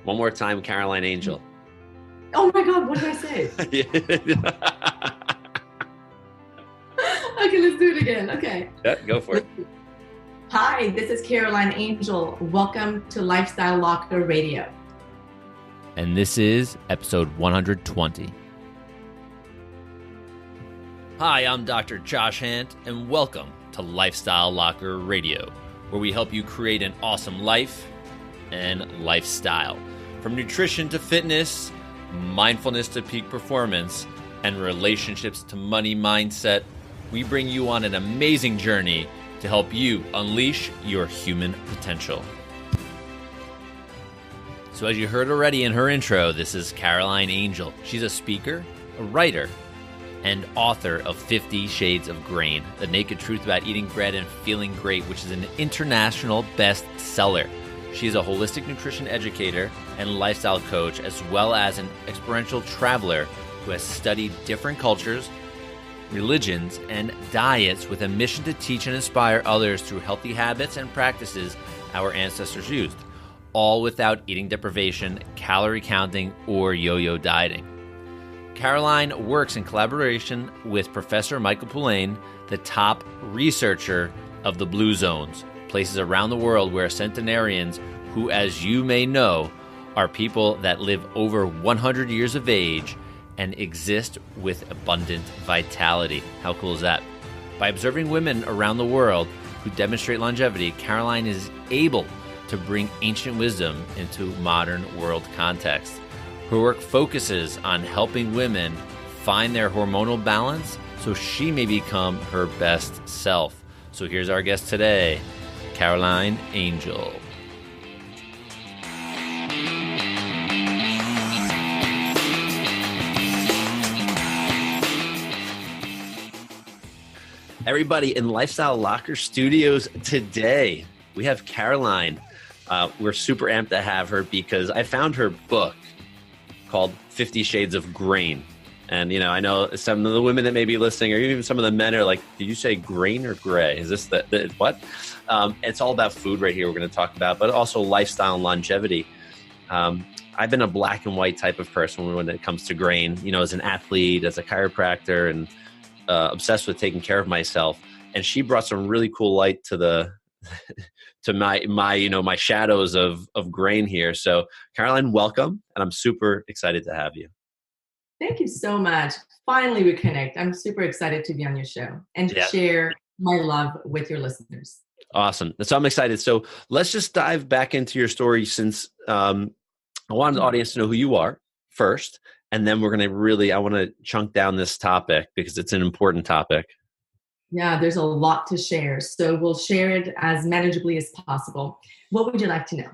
One more time, Caroline Angel. Oh my God, what did I say? Okay, let's do it again. Okay. Yeah, go for it. Hi, this is Caroline Angel. Welcome to Lifestyle Locker Radio. And this is episode 120. Hi, I'm Dr. Josh Hant, and welcome to Lifestyle Locker Radio, where we help you create an awesome life and lifestyle. From nutrition to fitness, mindfulness to peak performance, and relationships to money mindset, we bring you on an amazing journey to help you unleash your human potential. So as you heard already in her intro, this is Caroline Angel. She's a speaker, a writer, and author of 50 Shades of Grain, The Naked Truth About Eating Bread and Feeling Great, which is an international bestseller. She is a holistic nutrition educator and lifestyle coach, as well as an experiential traveler who has studied different cultures, religions, and diets with a mission to teach and inspire others through healthy habits and practices our ancestors used, all without eating deprivation, calorie counting, or yo-yo dieting. Caroline works in collaboration with Professor Michel Poulain, the top researcher of the Blue Zones, places around the world where centenarians, who, as you may know, are people that live over 100 years of age and exist with abundant vitality. How cool is that? By observing women around the world who demonstrate longevity, Caroline is able to bring ancient wisdom into modern world context. Her work focuses on helping women find their hormonal balance so she may become her best self. So here's our guest today, Caroline Angel. Everybody in Lifestyle Locker Studios today, we have Caroline. We're super amped to have her because I found her book called 50 Shades of Grain. And, I know some of the women that may be listening, or even some of the men are like, did you say grain or gray? Is this the what? It's all about food right here we're going to talk about, but also lifestyle and longevity. I've been a black and white type of person when it comes to grain, as an athlete, as a chiropractor, and obsessed with taking care of myself. And she brought some really cool light to the to my shadows of grain here. So Caroline, welcome. And I'm super excited to have you. Thank you so much. Finally, we connect. I'm super excited to be on your show and share my love with your listeners. Awesome. So I'm excited. So let's just dive back into your story, since I wanted the audience to know who you are first. And then we're going to I want to chunk down this topic because it's an important topic. Yeah, there's a lot to share. So we'll share it as manageably as possible. What would you like to know?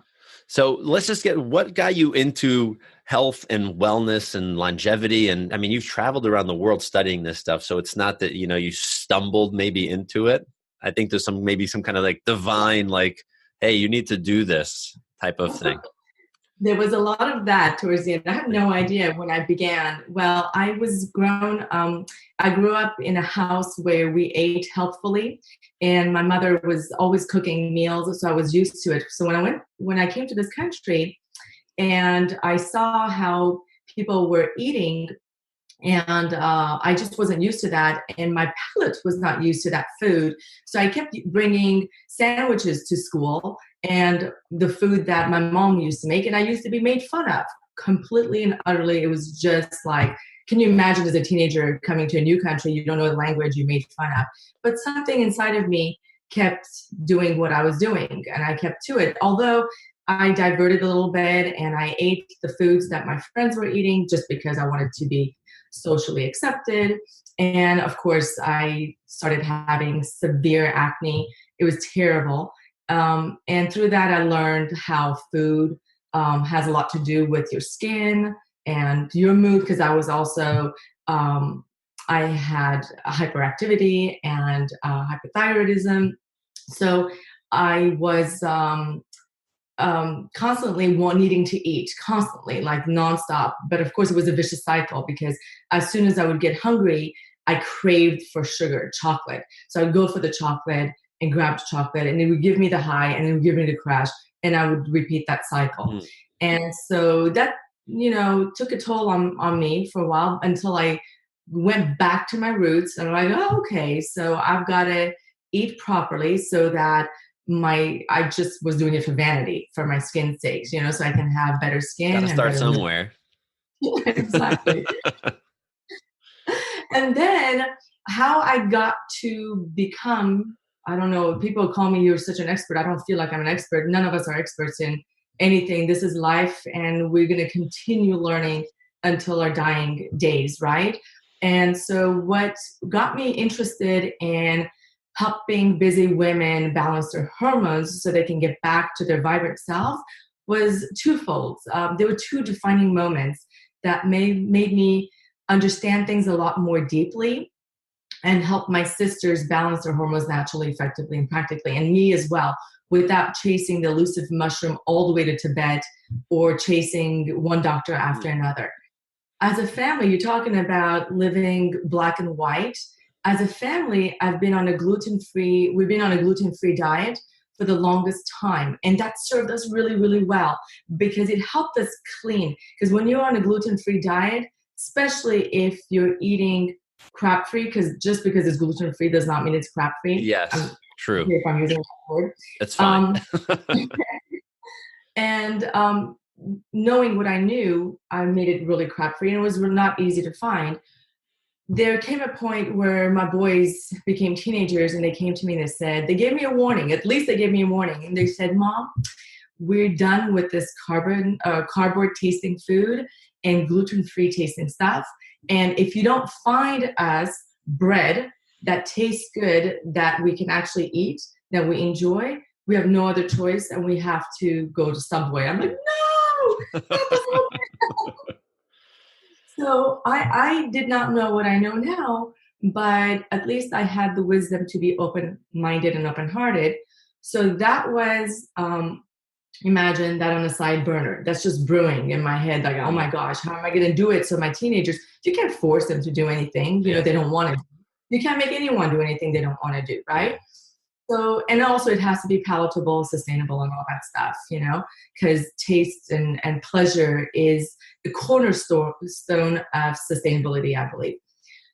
So let's just get what got you into health and wellness and longevity. And I mean, you've traveled around the world studying this stuff. So it's not that, you stumbled maybe into it. I think there's maybe some kind of like divine, like, hey, you need to do this type of thing. There was a lot of that towards the end. I had no idea when I began. Well, I grew up in a house where we ate healthfully, and my mother was always cooking meals, so I was used to it. So when I came to this country and I saw how people were eating, and I just wasn't used to that, and my palate was not used to that food. So I kept bringing sandwiches to school and the food that my mom used to make, and I used to be made fun of completely and utterly. It was just like, can you imagine as a teenager coming to a new country, you don't know the language, you made fun of. But something inside of me kept doing what I was doing, and I kept to it. Although I diverted a little bit and I ate the foods that my friends were eating just because I wanted to be socially accepted. And of course, I started having severe acne. It was terrible. And through that, I learned how food has a lot to do with your skin and your mood, because I was also, I had hyperactivity and hypothyroidism. So I was constantly needing to eat, constantly, like nonstop. But of course, it was a vicious cycle, because as soon as I would get hungry, I craved for sugar, chocolate. So I would go for the chocolate and grab chocolate, and it would give me the high, and it would give me the crash, and I would repeat that cycle. And so that, took a toll on me for a while until I went back to my roots and I'm like, oh, okay, so I've got to eat properly so that I just was doing it for vanity, for my skin's sake, so I can have better skin. Got to and start better somewhere. Exactly. And then how I got to become, I don't know, people call me, you're such an expert. I don't feel like I'm an expert. None of us are experts in anything. This is life, and we're going to continue learning until our dying days, right? And so what got me interested in helping busy women balance their hormones so they can get back to their vibrant self was twofold. There were two defining moments that made me understand things a lot more deeply and help my sisters balance their hormones naturally, effectively, and practically, and me as well, without chasing the elusive mushroom all the way to Tibet or chasing one doctor after another. As a family, you're talking about living black and white. As a family, we've been on a gluten-free diet for the longest time. And that served us really, really well because it helped us clean. Because when you're on a gluten-free diet, especially if you're eating crap-free, because just because it's gluten-free does not mean it's crap-free. Yes, true. If I'm using that word. That's fine. And knowing what I knew, I made it really crap-free, and it was not easy to find. There came a point where my boys became teenagers, and they came to me and they gave me a warning. At least they gave me a warning. And they said, Mom, we're done with this cardboard tasting food and gluten-free tasting stuff. And if you don't find us bread that tastes good, that we can actually eat, that we enjoy, we have no other choice, and we have to go to Subway. I'm like, no! So I did not know what I know now, but at least I had the wisdom to be open-minded and open-hearted. So that was, imagine that on a side burner. That's just brewing in my head. Like, oh my gosh, how am I going to do it? So my teenagers, you can't force them to do anything, they don't want to. You can't make anyone do anything they don't want to do, right? So, and also it has to be palatable, sustainable, and all that stuff, because taste and pleasure is the cornerstone of sustainability, I believe.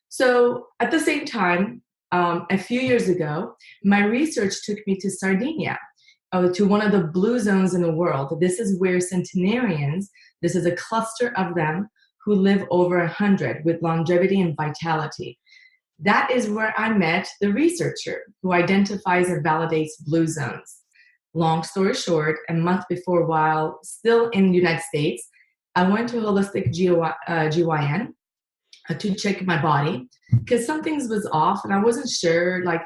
So at the same time, a few years ago, my research took me to Sardinia, to one of the blue zones in the world. This is where centenarians, this is a cluster of them who live over 100 with longevity and vitality. That is where I met the researcher who identifies and validates blue zones. Long story short, a month before, while still in the United States, I went to a holistic GYN to check my body because some things was off and I wasn't sure. Like,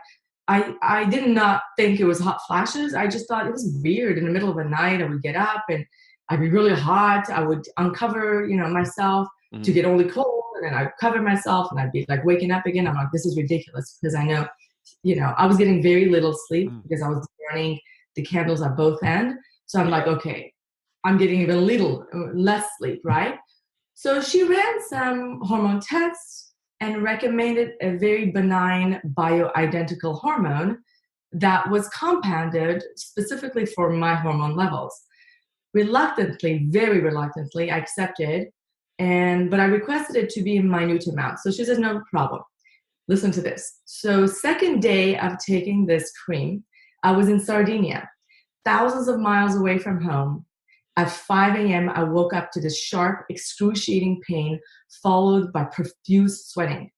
I did not think it was hot flashes. I just thought it was weird. In the middle of the night, I would get up and I'd be really hot. I would uncover, myself to get only cold. And then I'd cover myself and I'd be like waking up again. I'm like, this is ridiculous because I know, I was getting very little sleep because I was burning the candles at both ends. So I'm like, okay, I'm getting even a little less sleep, right? So she ran some hormone tests and recommended a very benign bioidentical hormone that was compounded specifically for my hormone levels. Reluctantly, very reluctantly, I accepted, but I requested it to be in minute amounts. So she says, no problem. Listen to this. So second day of taking this cream, I was in Sardinia, thousands of miles away from home. At 5 a.m., I woke up to this sharp, excruciating pain, followed by profuse sweating.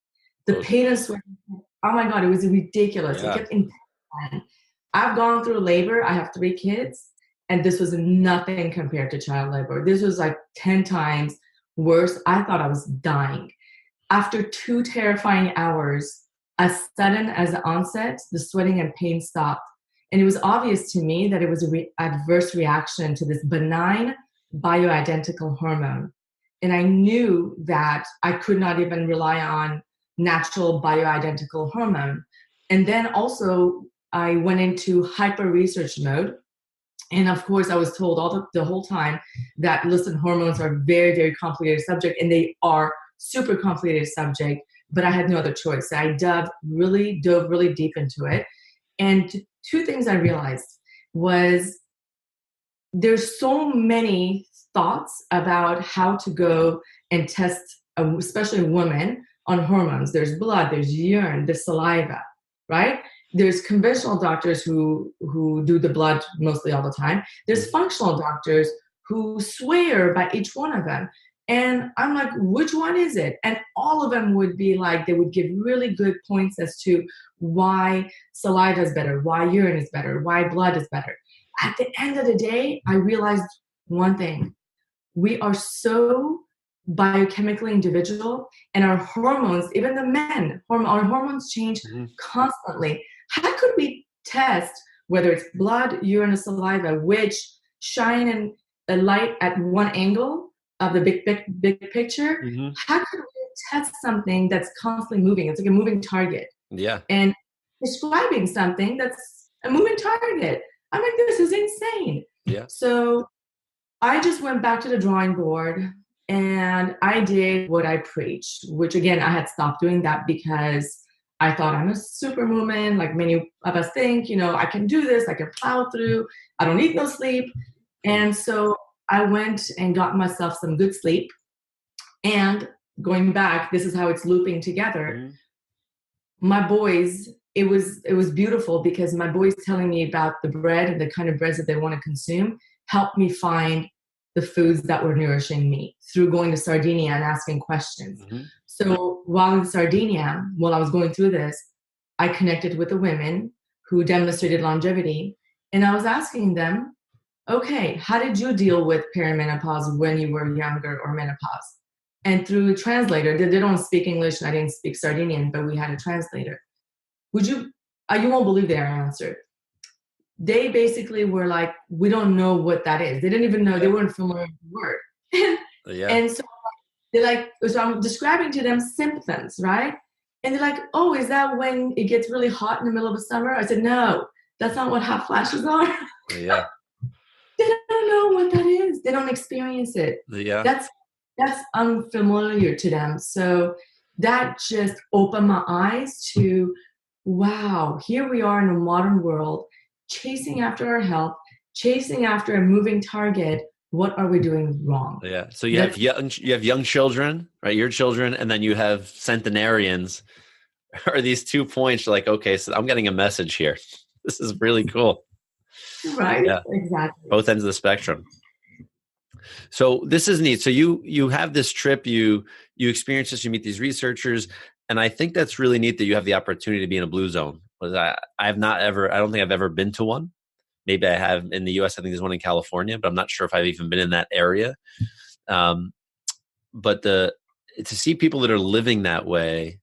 The pain of sweating, oh my God, it was ridiculous. Yeah. It kept intensifying. I've gone through labor. I have 3 kids, and this was nothing compared to child labor. This was like 10 times worse. I thought I was dying. After 2 terrifying hours, as sudden as the onset, the sweating and pain stopped. And it was obvious to me that it was an adverse reaction to this benign bioidentical hormone. And I knew that I could not even rely on natural bioidentical hormone. And then also I went into hyper research mode. And of course, I was told the whole time that, listen, hormones are a very, very complicated subject, and they are super complicated subject, but I had no other choice. I dove really deep into it. And 2 things I realized was there's so many thoughts about how to go and test, especially women, on hormones. There's blood, there's urine, there's saliva, right? There's conventional doctors who do the blood mostly all the time. There's functional doctors who swear by each one of them. And I'm like, which one is it? And all of them would be like, they would give really good points as to why saliva is better, why urine is better, why blood is better. At the end of the day, I realized one thing. We are so biochemically individual, and our hormones, even the men, our hormones change constantly. How could we test whether it's blood, urine, or saliva, which shine in a light at one angle of the big picture? How could we test something that's constantly moving? It's like a moving target. Yeah. And describing something that's a moving target. I'm like, this is insane. Yeah. So I just went back to the drawing board and I did what I preached, which again, I had stopped doing that because I thought I'm a superwoman, like many of us think, I can do this, I can plow through, I don't need no sleep. And so I went and got myself some good sleep. And going back, this is how it's looping together. My boys, it was beautiful because my boys telling me about the bread and the kind of breads that they want to consume helped me find the foods that were nourishing me through going to Sardinia and asking questions. So while in Sardinia, while I was going through this, I connected with the women who demonstrated longevity. And I was asking them, okay, how did you deal with perimenopause when you were younger or menopause? And through a translator, they don't speak English and I didn't speak Sardinian, but we had a translator. You won't believe their answer. They basically were like, we don't know what that is. They didn't even know, they weren't familiar with the word. And so they're like, so I'm describing to them symptoms, right? And they're like, oh, is that when it gets really hot in the middle of the summer? I said, no, that's not what hot flashes are. Yeah. They don't know what that is. They don't experience it. Yeah. That's unfamiliar to them. So that just opened my eyes to, wow, here we are in a modern world, chasing after our health, chasing after a moving target. What are we doing wrong? Yeah. So you have young children, right? Your children, and then you have centenarians. Are these 2 points? You're like, okay, so I'm getting a message here. This is really cool. Right. Yeah. Exactly. Both ends of the spectrum. So this is neat. So you have this trip, you experience this, you meet these researchers, and I think that's really neat that you have the opportunity to be in a blue zone. I don't think I've ever been to one. Maybe I have in the US. I think there's one in California, but I'm not sure if I've even been in that area. But to see people that are living that way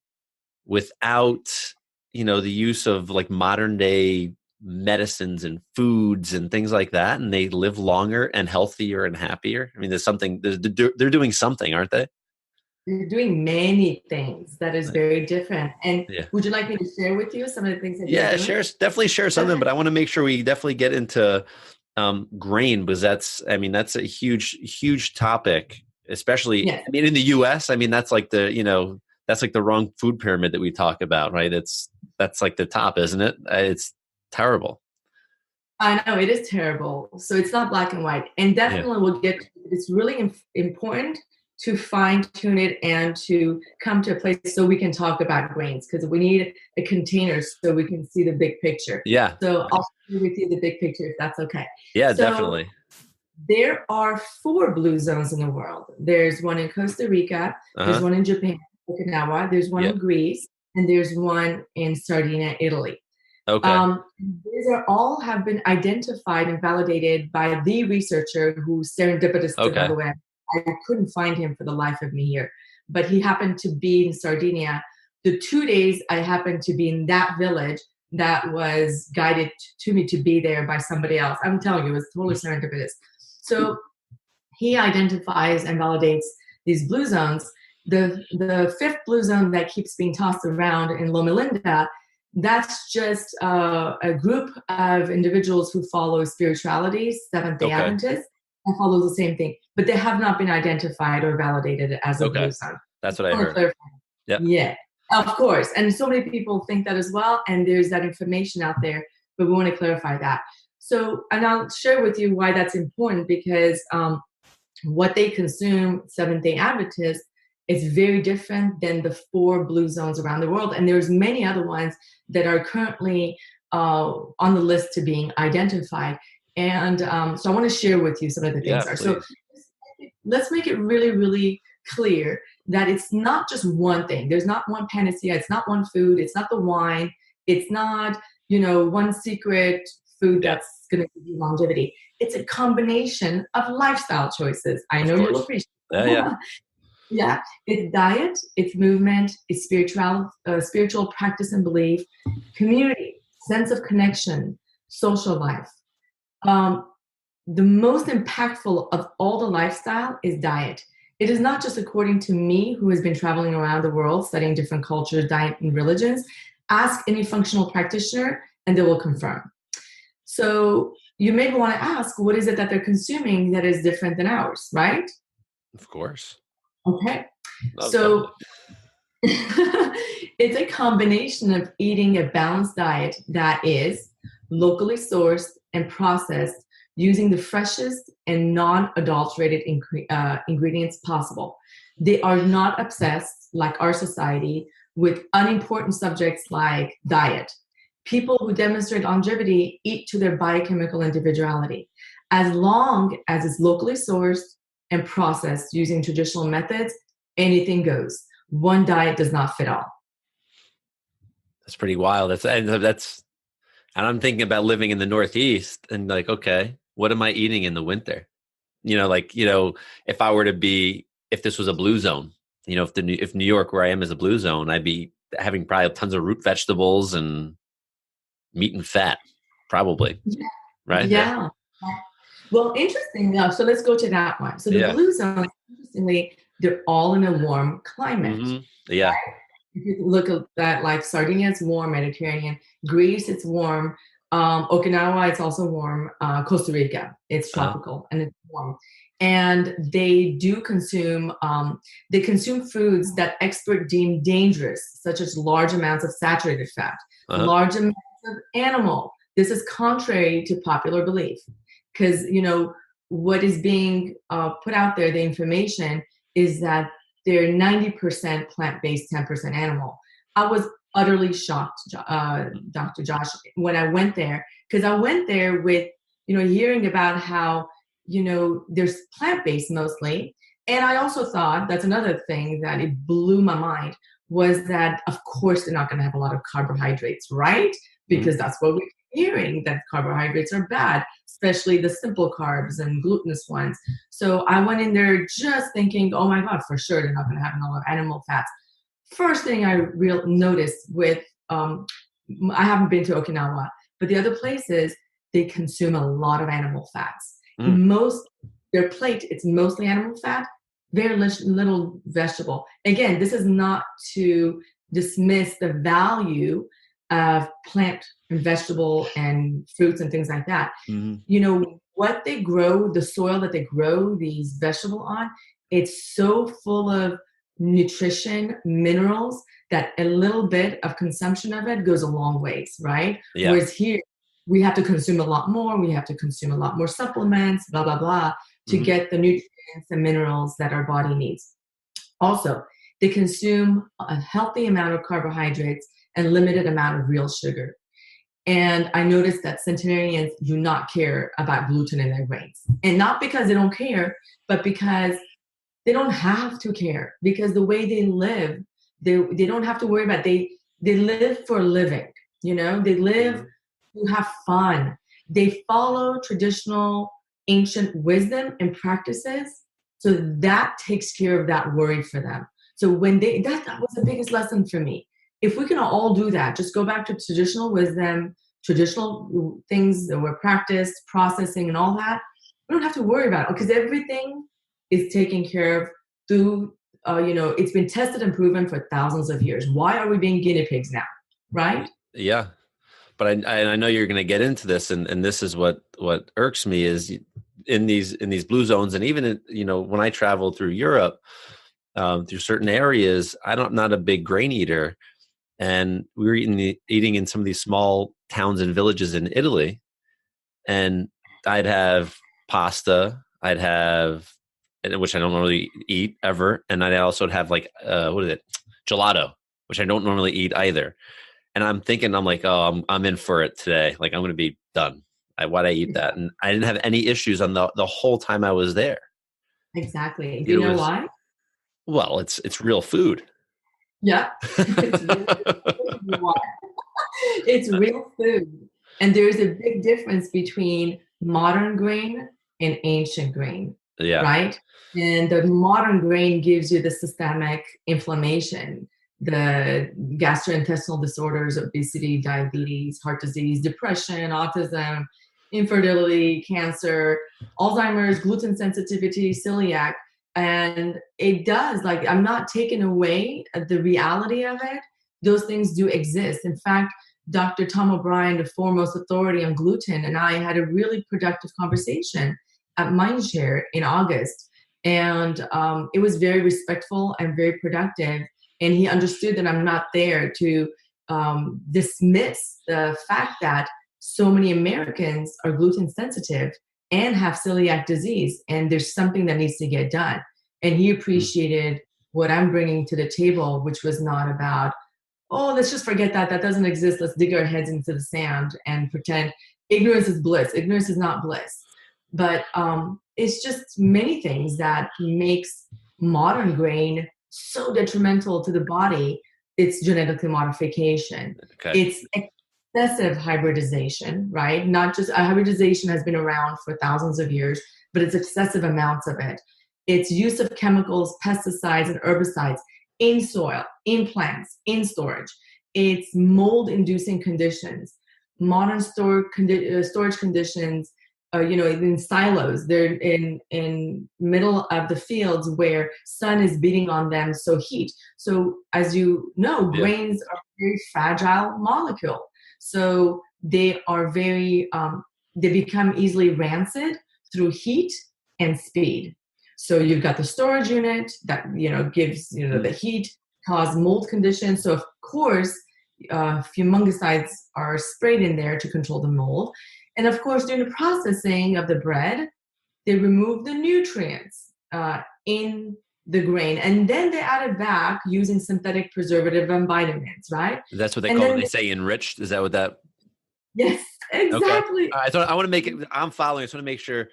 without, the use of like modern day medicines and foods and things like that, and they live longer and healthier and happier. I mean, they're doing something, aren't they? You're doing many things that is very different. And would you like me to share with you some of the things that you're doing? Definitely share something, but I want to make sure we definitely get into grain, because that's a huge topic, especially, I mean, in the US, I mean, that's like that's like the wrong food pyramid that we talk about, right? That's like the top, isn't it? It's terrible. I know it is terrible. So it's not black and white, and definitely we'll get to it. It's really important to fine tune it and to come to a place so we can talk about grains, because we need a container so we can see the big picture. Yeah. So I'll share with you the big picture if that's okay. Yeah, so definitely. There are 4 blue zones in the world. There's one in Costa Rica. There's one in Japan, Okinawa. There's one in Greece, and there's one in Sardinia, Italy. Okay. These all have been identified and validated by the researcher who's serendipitous, by the way. I couldn't find him for the life of me here, but he happened to be in Sardinia. The 2 days I happened to be in that village, that was guided to me to be there by somebody else. I'm telling you, it was totally serendipitous. So he identifies and validates these blue zones. The 5th blue zone that keeps being tossed around in Loma Linda, that's just a group of individuals who follow spirituality, Seventh-day Adventists, and follow the same thing, but they have not been identified or validated as a blue zone. That's what I heard. Yeah, of course. And so many people think that as well, and there's that information out there, but we want to clarify that. So, and I'll share with you why that's important, because what they consume, Seventh-day Adventists, is very different than the 4 blue zones around the world. And there's many other ones that are currently on the list to being identified. And so I want to share with you some of the things are. So let's make it really, really clear that it's not just one thing. There's not one panacea. It's not one food. It's not the wine. It's not, one secret food that's going to give you longevity. It's a combination of lifestyle choices. I know you'll appreciate that. Yeah. Yeah. It's diet, it's movement, it's spiritual practice and belief, community, sense of connection, social life. The most impactful of all the lifestyle is diet. It is not just according to me, who has been traveling around the world studying different cultures, diet, and religions. Ask any functional practitioner and they will confirm. So you may want to ask, what is it that they're consuming that is different than ours, right? Of course. Okay. So it's a combination of eating a balanced diet that is locally sourced and processed using the freshest and non-adulterated ingredients possible. They are not obsessed, like our society, with unimportant subjects like diet. People who demonstrate longevity eat to their biochemical individuality. As long as it's locally sourced and processed using traditional methods, anything goes. One diet does not fit all. That's pretty wild. And I'm thinking about living in the Northeast and like, okay, what am I eating in the winter? If I were to be, if this was a blue zone, if New York, where I am, is a blue zone, I'd be having probably tons of root vegetables and meat and fat, probably. Yeah. Right? Yeah. Well, interesting enough. So let's go to that one. So the blue zone, interestingly, they're all in a warm climate. Mm-hmm. Yeah. Right? If you look at that, like Sardinia, it's warm, Mediterranean. Greece, it's warm. Okinawa, it's also warm. Costa Rica, it's tropical and it's warm. And they do consume, foods that experts deem dangerous, such as large amounts of saturated fat, large amounts of animal. This is contrary to popular belief because, what is being put out there, the information is that they're 90% plant-based, 10% animal. I was utterly shocked, Dr. Josh, when I went there, because I went there with, hearing about how, there's plant-based mostly. And I also thought, that's another thing that it blew my mind, was that, of course, they're not going to have a lot of carbohydrates, right? Because that's what we're hearing, that carbohydrates are bad, especially the simple carbs and glutinous ones. So I went in there just thinking, oh my God, for sure, they're not going to have a lot of animal fats. First thing I noticed with, I haven't been to Okinawa, but the other places, they consume a lot of animal fats. Their plate, it's mostly animal fat, very little vegetable. Again, this is not to dismiss the value of plant and vegetable and fruits and things like that. What they grow, the soil that they grow these vegetables on, it's so full of nutrition, minerals, that a little bit of consumption of it goes a long ways, right? Yeah. Whereas here, we have to consume a lot more. We have to consume a lot more supplements, blah, blah, blah, to get the nutrients and minerals that our body needs. Also, they consume a healthy amount of carbohydrates and limited amount of real sugar. And I noticed that centenarians do not care about gluten in their grains. And not because they don't care, but because they don't have to care. Because the way they live, they don't have to worry about it. They live for a living, they live to have fun. They follow traditional ancient wisdom and practices. So that takes care of that worry for them. So when that was the biggest lesson for me. If we can all do that, just go back to traditional wisdom, traditional things that were practiced, processing and all that, we don't have to worry about it because everything is taken care of through, it's been tested and proven for thousands of years. Why are we being guinea pigs now? Right? Yeah. But I know you're going to get into this, and this is what irks me is in these blue zones, and even when I travel through Europe, through certain areas, I'm not a big grain eater, and we were eating in some of these small towns and villages in Italy, and I'd have pasta, I'd have which I don't normally eat ever. And I also would have like, what is it? Gelato, which I don't normally eat either. And I'm thinking, I'm like, oh, I'm in for it today. Like, I'm going to be done. Why'd I eat that? And I didn't have any issues on the whole time I was there. Exactly. Do you know why? Well, it's real food. Yeah. It's real food. And there's a big difference between modern grain and ancient grain, right? And the modern grain gives you the systemic inflammation, the gastrointestinal disorders, obesity, diabetes, heart disease, depression, autism, infertility, cancer, Alzheimer's, gluten sensitivity, celiac. And it does, like, I'm not taking away the reality of it. Those things do exist. In fact, Dr. Tom O'Brien, the foremost authority on gluten, and I had a really productive conversation at Mindshare in August. And it was very respectful and very productive. And he understood that I'm not there to dismiss the fact that so many Americans are gluten sensitive and have celiac disease, and there's something that needs to get done. And he appreciated what I'm bringing to the table, which was not about, oh, let's just forget that doesn't exist. Let's dig our heads into the sand and pretend ignorance is bliss. Ignorance is not bliss. But it's just many things that makes modern grain so detrimental to the body. It's genetically modification. Okay. It's excessive hybridization, right? Not just hybridization has been around for thousands of years, but it's excessive amounts of it. It's use of chemicals, pesticides, and herbicides in soil, in plants, in storage. It's mold-inducing conditions, modern storage conditions. In silos, they're in middle of the fields where sun is beating on them, so heat. So as you know, grains are a very fragile molecule. So they are they become easily rancid through heat and speed. So you've got the storage unit that, gives, the heat, cause mold conditions. So of course, fungicides are sprayed in there to control the mold. And of course, during the processing of the bread, they remove the nutrients in the grain, and then they add it back using synthetic preservative and vitamins, right? That's what they call it. They say enriched. Is that what that? Yes, exactly. Okay. I want to make it. I'm following. I just want to make sure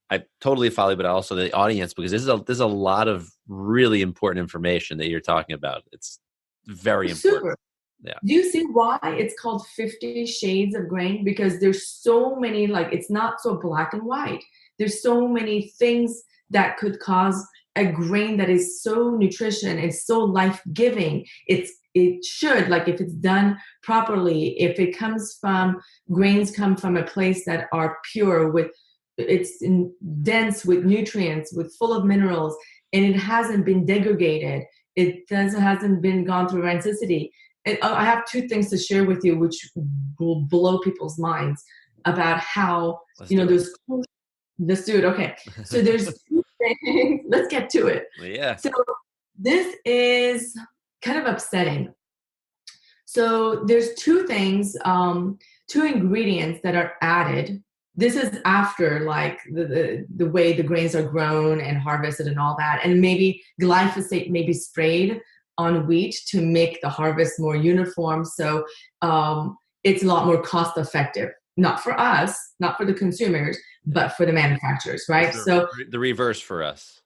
I totally follow, but also the audience, because there's a lot of really important information that you're talking about. It's very important. Super. Yeah. Do you see why it's called 50 Shades of Grain? Because there's so many, it's not so black and white. There's so many things that could cause a grain that is so nutritious and so life-giving. It should, if it's done properly, if it grains come from a place that are pure, it's dense with nutrients, full of minerals, and it hasn't been degraded. Hasn't been gone through rancidity. And I have two things to share with you, which will blow people's minds about how, there's, let's do it. Okay. So there's two things. Let's get to it. Yeah. So this is kind of upsetting. So there's two things, two ingredients that are added. This is after the way the grains are grown and harvested and all that. And maybe glyphosate may be sprayed on wheat to make the harvest more uniform. So it's a lot more cost effective, not for us, not for the consumers, but for the manufacturers, right? So the reverse for us,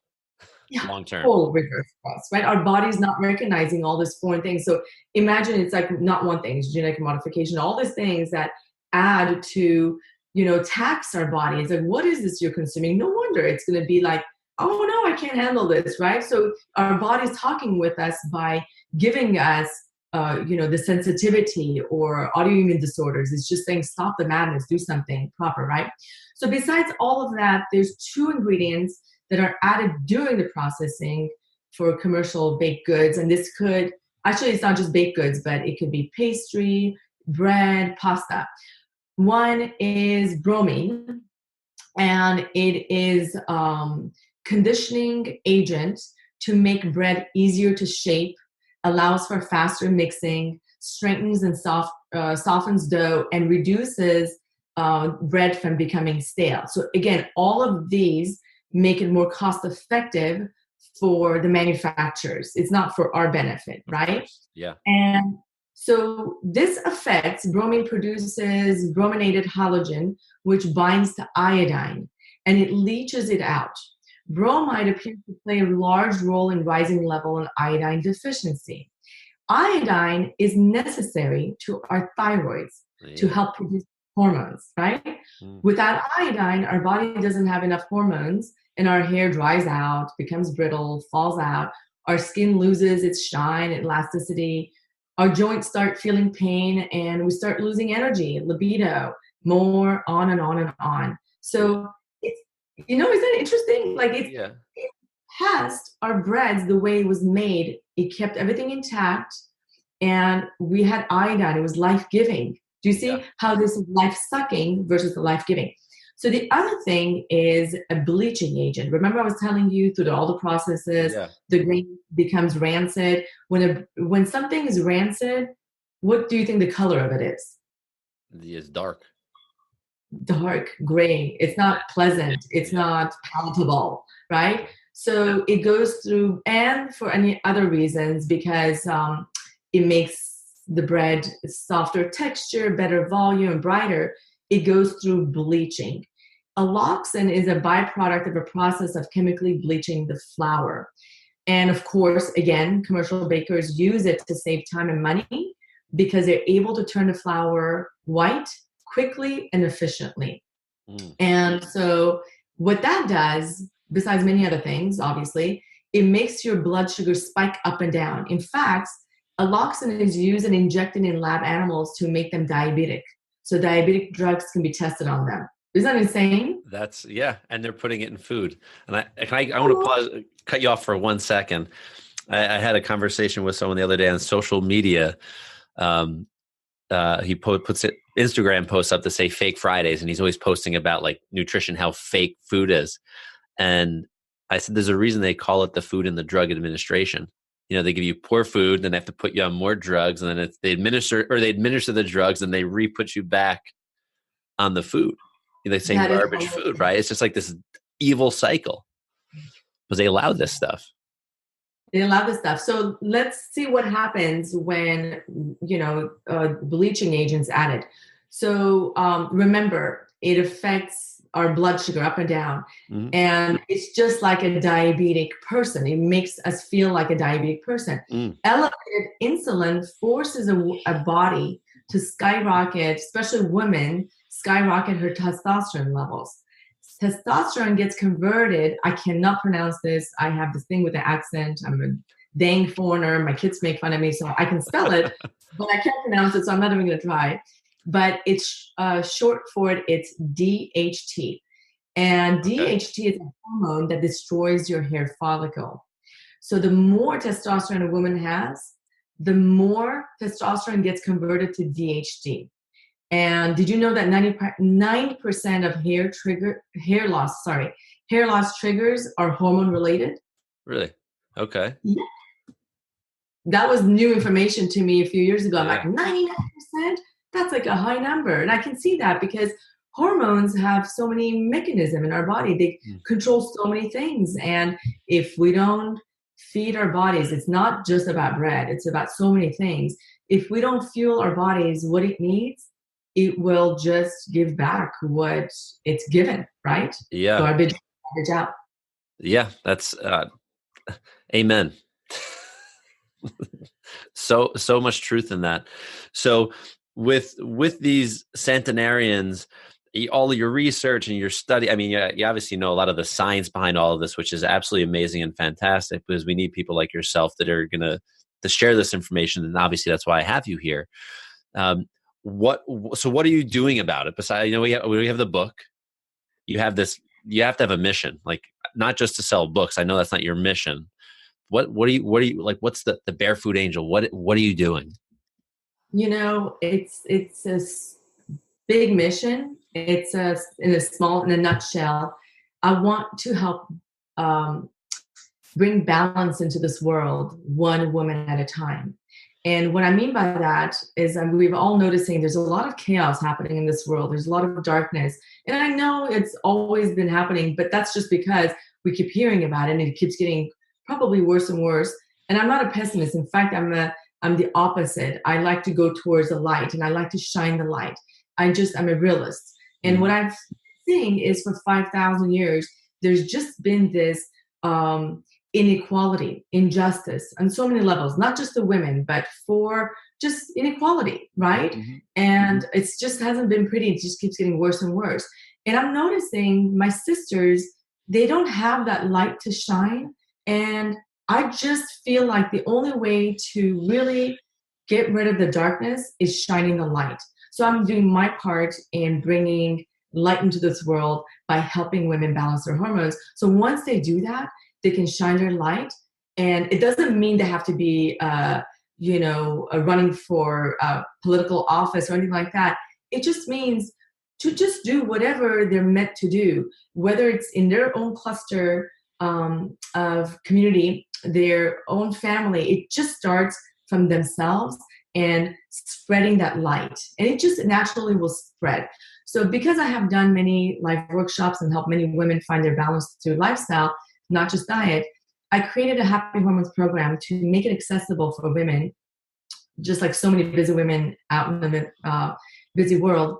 long term. Total reverse for us, right? Our body's not recognizing all this foreign things. So imagine it's not one thing, it's genetic modification, all these things that add to, tax our body. It's what is this you're consuming? No wonder it's going to be oh no, I can't handle this, right? So our body's talking with us by giving us, the sensitivity or autoimmune disorders. It's just saying, stop the madness, do something proper, right? So besides all of that, there's two ingredients that are added during the processing for commercial baked goods. And this could, actually it's not just baked goods, but it could be pastry, bread, pasta. One is bromine, and it is conditioning agent to make bread easier to shape, allows for faster mixing, strengthens and softens dough, and reduces bread from becoming stale. So again, all of these make it more cost effective for the manufacturers. It's not for our benefit, right? Yeah. And so this affects, bromine produces brominated halogen, which binds to iodine, and it leaches it out. Bromide appears to play a large role in rising level in iodine deficiency. Iodine is necessary to our thyroids to help produce hormones, right? Without iodine, our body doesn't have enough hormones, and our hair dries out, becomes brittle, falls out. Our skin loses its shine, elasticity. Our joints start feeling pain, and we start losing energy, libido, more on and on and on. So it's, isn't that interesting? Like it passed our breads the way it was made. It kept everything intact, and we had iodine. It was life-giving. Do you see how this is life-sucking versus the life-giving? So the other thing is a bleaching agent. Remember I was telling you through all the processes, the grain becomes rancid. When something is rancid, what do you think the color of it is? It's dark. Dark, gray. It's not pleasant. It's not palatable, right? So it goes through, and for any other reasons, because it makes the bread softer texture, better volume, brighter, it goes through bleaching. Alloxan is a byproduct of a process of chemically bleaching the flour. And of course, again, commercial bakers use it to save time and money because they're able to turn the flour white quickly and efficiently. And so what that does, besides many other things, obviously, it makes your blood sugar spike up and down. In fact, alloxan is used and injected in lab animals to make them diabetic. So diabetic drugs can be tested on them. Isn't that insane? That's and they're putting it in food. And I want to pause, cut you off for 1 second. I had a conversation with someone the other day on social media. He puts it Instagram posts up to say Fake Fridays, and he's always posting about like nutrition, how fake food is. And I said, there's a reason they call it the Food and the Drug Administration. They give you poor food, then they have to put you on more drugs, and then they administer the drugs, and they re-put you back on the food. They say garbage food, right? It's just like this evil cycle because they allow this stuff. So let's see what happens when, bleaching agents added. So remember, it affects our blood sugar up and down. And it's just like a diabetic person. It makes us feel like a diabetic person. Elevated insulin forces a body to skyrocket, especially women, skyrocket her testosterone levels. Testosterone gets converted. I cannot pronounce this. I have this thing with the accent. I'm a dang foreigner. My kids make fun of me, so I can spell it, but I can't pronounce it, so I'm not even going to try. But it's short for it. It's DHT. And DHT is a hormone that destroys your hair follicle. So the more testosterone a woman has, the more testosterone gets converted to DHT. And did you know that 90% of hair loss triggers are hormone related? Really? Okay. Yeah. That was new information to me a few years ago. I'm like, 99%? That's like a high number. And I can see that because hormones have so many mechanisms in our body. They control so many things. And if we don't feed our bodies, it's not just about bread. It's about so many things. If we don't fuel our bodies what it needs, it will just give back what it's given, right? Yeah. Garbage out. Yeah, that's amen. So much truth in that. So with these centenarians, all of your research and your study, I mean, you obviously know a lot of the science behind all of this, which is absolutely amazing and fantastic because we need people like yourself that are going to share this information. And obviously that's why I have you here. What are you doing about it? Besides, we have the book. You have this. You have to have a mission, like not just to sell books. I know that's not your mission. What are you like? What's the Barefoot Angel? What are you doing? It's a big mission. It's in a nutshell. I want to help bring balance into this world, one woman at a time. And what I mean by that is we've all noticing there's a lot of chaos happening in this world. There's a lot of darkness. And I know it's always been happening, but that's just because we keep hearing about it and it keeps getting probably worse and worse. And I'm not a pessimist. In fact, I'm the opposite. I like to go towards the light and I like to shine the light. I'm a realist. And what I've seen is for 5,000 years, there's just been this inequality, injustice on so many levels, not just the women, but for just inequality, right? And it's just hasn't been pretty. It just keeps getting worse and worse. And I'm noticing my sisters, they don't have that light to shine. And I just feel like the only way to really get rid of the darkness is shining the light. So I'm doing my part in bringing light into this world by helping women balance their hormones. So once they do that, they can shine their light. And it doesn't mean they have to be, running for political office or anything like that. It just means to just do whatever they're meant to do, whether it's in their own cluster of community, their own family. It just starts from themselves and spreading that light. And it just naturally will spread. So because I have done many life workshops and helped many women find their balance through lifestyle, not just diet, I created a Happy Hormones program to make it accessible for women, just like so many busy women out in the busy world,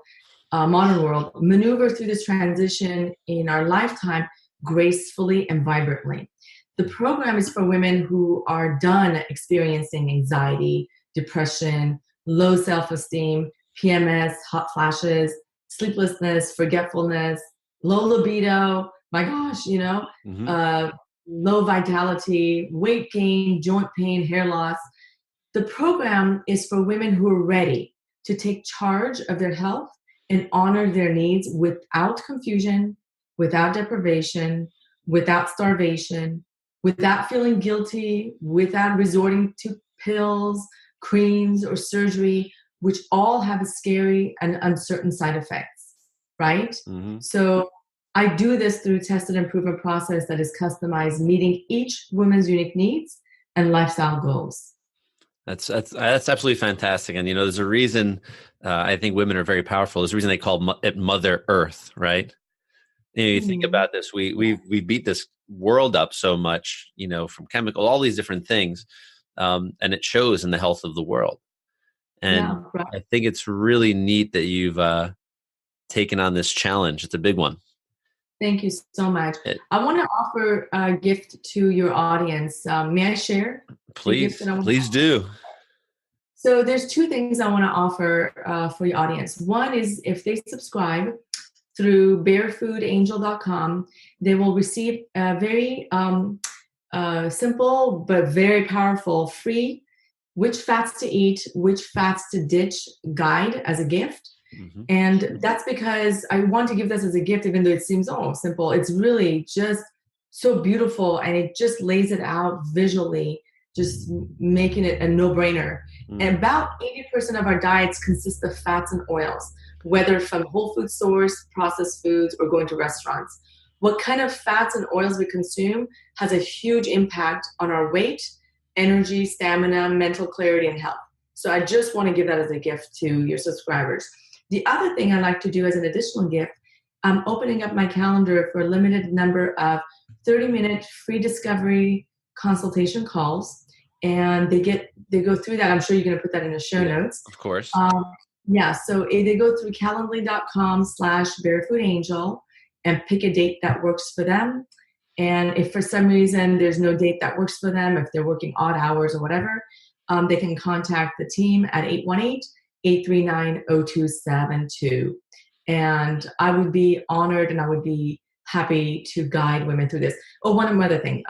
modern world, maneuver through this transition in our lifetime gracefully and vibrantly. The program is for women who are done experiencing anxiety, depression, low self-esteem, PMS, hot flashes, sleeplessness, forgetfulness, low libido, my gosh, low vitality, weight gain, joint pain, hair loss. The program is for women who are ready to take charge of their health and honor their needs without confusion, without deprivation, without starvation, without feeling guilty, without resorting to pills, creams, or surgery, which all have scary and uncertain side effects, right? So I do this through a tested and proven process that is customized, meeting each woman's unique needs and lifestyle goals. That's absolutely fantastic. And, there's a reason I think women are very powerful. There's a reason they call it Mother Earth, right? You think about this, we beat this world up so much, from chemical, all these different things. And it shows in the health of the world. And I think it's really neat that you've taken on this challenge. It's a big one. Thank you so much. I want to offer a gift to your audience. May I share? Please do. So there's two things I want to offer for your audience. One is if they subscribe through barefoodangel.com, they will receive a very simple but very powerful free which fats to eat, which fats to ditch guide as a gift. And that's because I want to give this as a gift, even though it seems simple. It's really just so beautiful, and it just lays it out visually, just making it a no-brainer. And about 80% of our diets consist of fats and oils, whether from whole food source, processed foods, or going to restaurants. What kind of fats and oils we consume has a huge impact on our weight, energy, stamina, mental clarity, and health. So I just want to give that as a gift to your subscribers. The other thing I like to do as an additional gift, I'm opening up my calendar for a limited number of 30-minute free discovery consultation calls. And they go through that. I'm sure you're going to put that in the show notes. Of course. So they go through calendly.com/barefoodangel and pick a date that works for them. And if for some reason there's no date that works for them, if they're working odd hours or whatever, they can contact the team at 818-839-0272. And I would be honored and I would be happy to guide women through this. Oh, one other thing.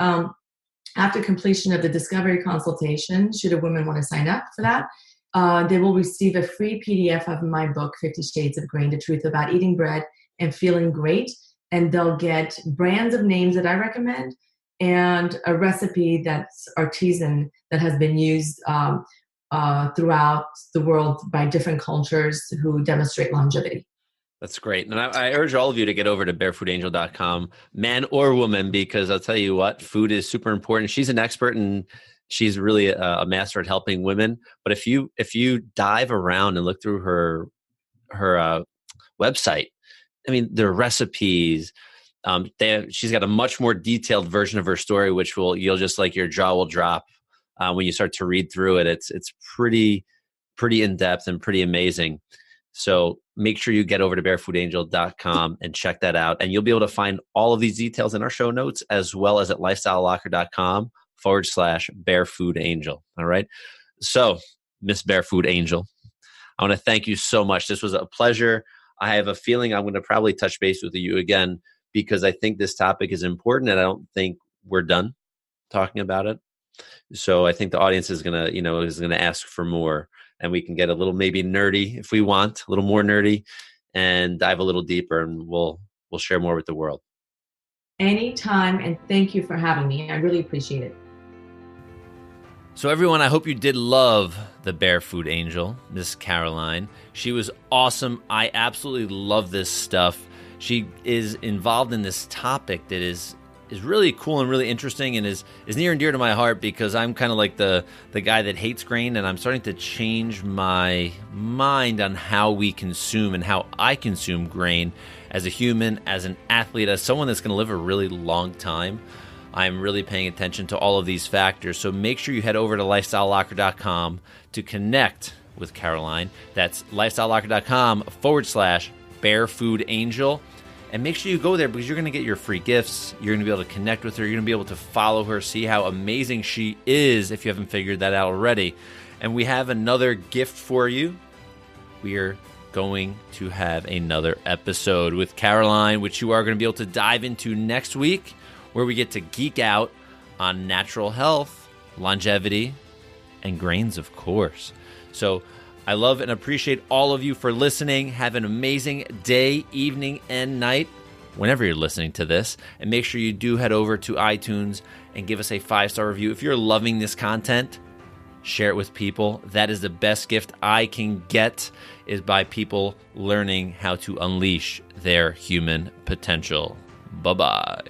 After completion of the discovery consultation, should a woman want to sign up for that, they will receive a free PDF of my book, 50 Shades of Grey, The Truth About Eating Bread and Feeling Great. And they'll get brands of names that I recommend and a recipe that's artisan that has been used throughout the world by different cultures who demonstrate longevity. That's great. And I urge all of you to get over to barefoodangel.com, man or woman, because I'll tell you what, food is super important. She's an expert in She's really a master at helping women. But if you dive around and look through her website, I mean, the recipes. She's got a much more detailed version of her story, which you'll just like your jaw will drop when you start to read through it. It's pretty in depth and pretty amazing. So make sure you get over to barefoodangel.com and check that out. And you'll be able to find all of these details in our show notes, as well as at lifestylelocker.com/barefoodangel. All right. So, Miss Barefood Angel, I want to thank you so much. This was a pleasure. I have a feeling I'm going to probably touch base with you again, because I think this topic is important and I don't think we're done talking about it. So I think the audience is going to ask for more, and we can get a little maybe nerdy if we want, a little more nerdy, and dive a little deeper, and we'll share more with the world. Anytime, and thank you for having me. I really appreciate it. So everyone, I hope you did love the Barefood Angel, Miss Caroline. She was awesome. I absolutely love this stuff. She is involved in this topic that is really cool and really interesting, and is near and dear to my heart, because I'm kind of like the guy that hates grain, and I'm starting to change my mind on how we consume and how I consume grain as a human, as an athlete, as someone that's going to live a really long time. I'm really paying attention to all of these factors. So make sure you head over to lifestylelocker.com to connect with Caroline. That's lifestylelocker.com/barefoodangel. And make sure you go there, because you're going to get your free gifts. You're going to be able to connect with her. You're going to be able to follow her, see how amazing she is, if you haven't figured that out already. And we have another gift for you. We are going to have another episode with Caroline, which you are going to be able to dive into next week, where we get to geek out on natural health, longevity, and grains, of course. So I love and appreciate all of you for listening. Have an amazing day, evening, and night whenever you're listening to this. And make sure you do head over to iTunes and give us a 5-star review. If you're loving this content, share it with people. That is the best gift I can get, is by people learning how to unleash their human potential. Bye-bye.